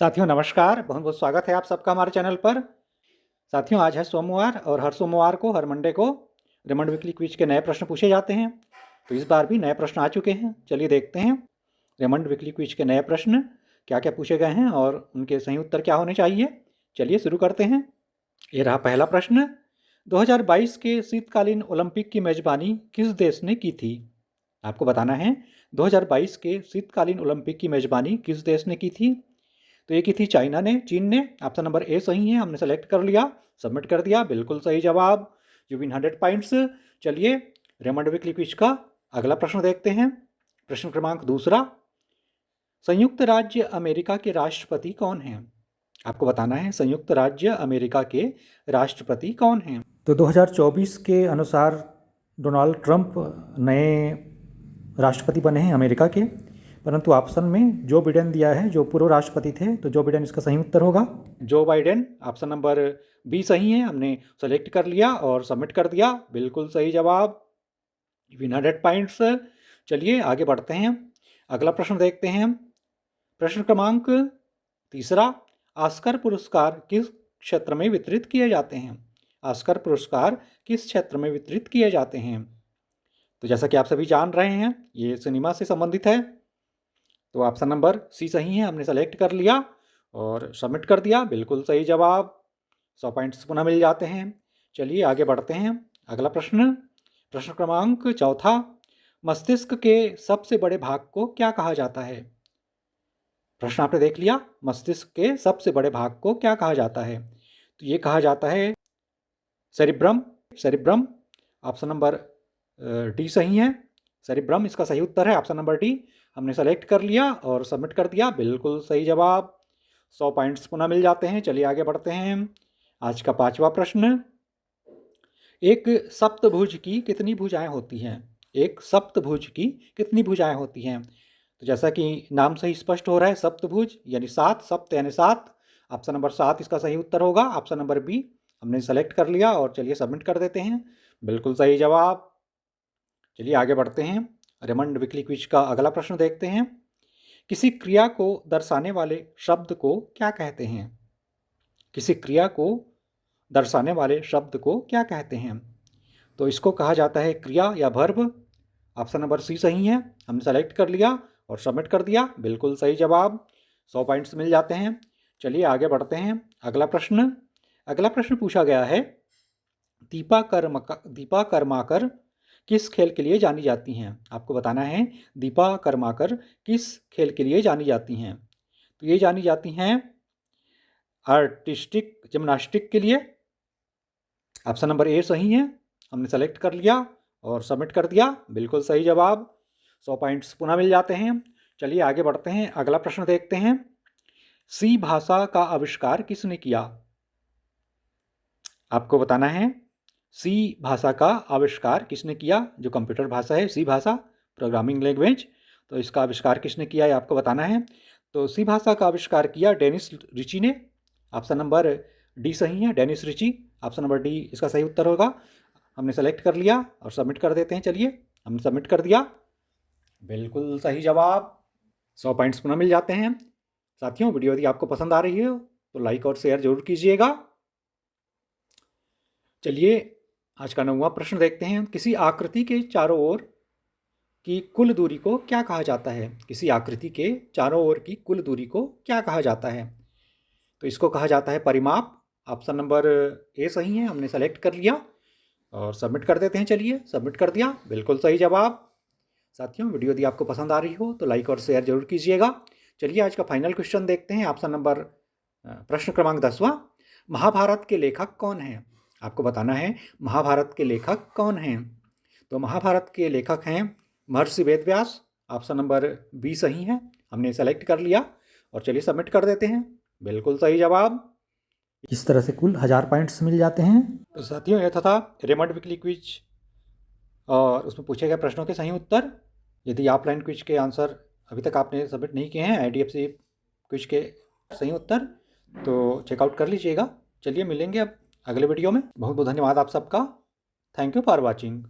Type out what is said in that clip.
साथियों नमस्कार, बहुत बहुत स्वागत है आप सबका हमारे चैनल पर। साथियों आज है सोमवार और हर सोमवार को हर मंडे को रेमंड वीकली क्विज के नए प्रश्न पूछे जाते हैं। तो इस बार भी नए प्रश्न आ चुके हैं। चलिए देखते हैं रेमंड वीकली क्विज के नए प्रश्न क्या क्या पूछे गए हैं और उनके सही उत्तर क्या होने चाहिए। चलिए शुरू करते हैं। ये रहा पहला प्रश्न। 2022 के शीतकालीन ओलंपिक की मेजबानी किस देश ने की थी? आपको बताना है 2022 के शीतकालीन ओलंपिक की मेजबानी किस देश ने की थी। तो ये की थी चाइना ने, चीन ने। ऑप्शन नंबर ए सही है, हमने सेलेक्ट कर लिया, सबमिट कर दिया, बिल्कुल सही जवाब। You win 100 points. चलिए रेमंड वीकली क्विज का अगला प्रश्न देखते हैं। प्रश्न क्रमांक दूसरा। संयुक्त राज्य अमेरिका के राष्ट्रपति कौन हैं? आपको बताना है संयुक्त राज्य अमेरिका के राष्ट्रपति कौन हैं। तो 2024 के अनुसार डोनाल्ड ट्रंप नए राष्ट्रपति बने हैं अमेरिका के, परंतु ऑप्शन में जो बिडेन दिया है, जो पूर्व राष्ट्रपति थे, तो जो बिडेन इसका सही उत्तर होगा। Joe Biden, option number B सही है, हमने सेलेक्ट कर लिया और सबमिट कर दिया, बिल्कुल सही जवाब। Win 100 points. चलिए आगे बढ़ते हैं, अगला प्रश्न देखते हैं। प्रश्न क्रमांक तीसरा। ऑस्कर पुरस्कार किस क्षेत्र में वितरित किए जाते हैं? ऑस्कर पुरस्कार किस क्षेत्र में वितरित किए जाते हैं? तो जैसा कि आप सभी जान रहे हैं, ये सिनेमा से संबंधित है। तो ऑप्शन नंबर सी सही है, हमने सेलेक्ट कर लिया और सबमिट कर दिया, बिल्कुल सही जवाब। 100 पॉइंट्स पुनः मिल जाते हैं। चलिए आगे बढ़ते हैं, अगला प्रश्न। प्रश्न क्रमांक चौथा। मस्तिष्क के सबसे बड़े भाग को क्या कहा जाता है? प्रश्न आपने देख लिया, मस्तिष्क के सबसे बड़े भाग को क्या कहा जाता है? तो ये कहा जाता है cerebrum. Cerebrum, option number D सही है, सेरिब्रम इसका सही उत्तर है, ऑप्शन नंबर डी। हमने सेलेक्ट कर लिया और सबमिट कर दिया, बिल्कुल सही जवाब। 100 पॉइंट्स पुनः मिल जाते हैं। चलिए आगे बढ़ते हैं, आज का पांचवा प्रश्न। एक सप्तभुज की कितनी भुजाएं होती हैं? एक सप्तभुज की कितनी भुजाएं होती हैं? तो जैसा कि नाम से ही स्पष्ट हो रहा है, सप्तभुज यानी 7, सप्त यानी 7। ऑप्शन नंबर 7 इसका सही उत्तर होगा, ऑप्शन नंबर बी। हमने सेलेक्ट कर लिया और चलिए सबमिट कर देते हैं, बिल्कुल सही जवाब। चलिए आगे बढ़ते हैं, रेमंड वीकली क्विज का अगला प्रश्न देखते हैं। किसी क्रिया को दर्शाने वाले शब्द को क्या कहते हैं? किसी क्रिया को दर्शाने वाले शब्द को क्या कहते हैं? तो इसको कहा जाता है क्रिया या वर्ब। ऑप्शन नंबर सी सही है, हमने सेलेक्ट कर लिया और सबमिट कर दिया, बिल्कुल सही जवाब। 100 पॉइंट्स मिल जाते हैं। चलिए आगे बढ़ते हैं, अगला प्रश्न। अगला प्रश्न पूछा गया है, दीपा कर्माकर किस खेल के लिए जानी जाती हैं? आपको बताना है दीपा कर्माकर किस खेल के लिए जानी जाती हैं। तो ये जानी जाती हैं आर्टिस्टिक जिम्नास्टिक के लिए। ऑप्शन नंबर ए सही है, हमने सेलेक्ट कर लिया और सबमिट कर दिया, बिल्कुल सही जवाब। 100 पॉइंट्स पुनः मिल जाते हैं। चलिए आगे बढ़ते हैं, अगला प्रश्न देखते हैं। सी भाषा का आविष्कार किसने किया? आपको बताना है सी भाषा का आविष्कार किसने किया। जो कंप्यूटर भाषा है, सी भाषा, प्रोग्रामिंग लैंग्वेज, तो इसका आविष्कार किसने किया है आपको बताना है। तो सी भाषा का आविष्कार किया डेनिस रिची ने। ऑप्शन नंबर डी सही है, Dennis Ritchie, option number D इसका सही उत्तर होगा। हमने सेलेक्ट कर लिया और सबमिट कर देते हैं। चलिए हमने सबमिट कर दिया, बिल्कुल सही जवाब। 100 पॉइंट्स पुनः मिल जाते हैं। साथियों वीडियो यदि आपको पसंद आ रही है तो लाइक और शेयर जरूर कीजिएगा। चलिए आज का 9वां प्रश्न देखते हैं। किसी आकृति के चारों ओर की कुल दूरी को क्या कहा जाता है? किसी आकृति के चारों ओर की कुल दूरी को क्या कहा जाता है? तो इसको कहा जाता है परिमाप। ऑप्शन नंबर ए सही है, हमने सेलेक्ट कर लिया और सबमिट कर देते हैं। चलिए सबमिट कर दिया, बिल्कुल सही जवाब। साथियों वीडियो यदि आपको पसंद आ रही हो तो लाइक और शेयर जरूर कीजिएगा। चलिए आज का फाइनल क्वेश्चन देखते हैं। ऑप्शन नंबर प्रश्न क्रमांक 10वां। महाभारत के लेखक कौन हैं? आपको बताना है महाभारत के लेखक कौन हैं। तो महाभारत के लेखक हैं महर्षि वेदव्यास। ऑप्शन नंबर बी सही है, हमने सेलेक्ट कर लिया और चलिए सबमिट कर देते हैं, बिल्कुल सही जवाब। इस तरह से कुल 1000 पॉइंट्स मिल जाते हैं। तो साथियों यह था रेमंड वीकली क्विज और उसमें पूछे गए प्रश्नों के सही उत्तर। यदि ऑफलाइन क्विज के आंसर अभी तक आपने सबमिट नहीं किए हैं, IDFC क्विज के सही उत्तर, तो चेकआउट कर लीजिएगा। चलिए मिलेंगे अब अगले वीडियो में। बहुत बहुत धन्यवाद आप सबका। Thank you for watching.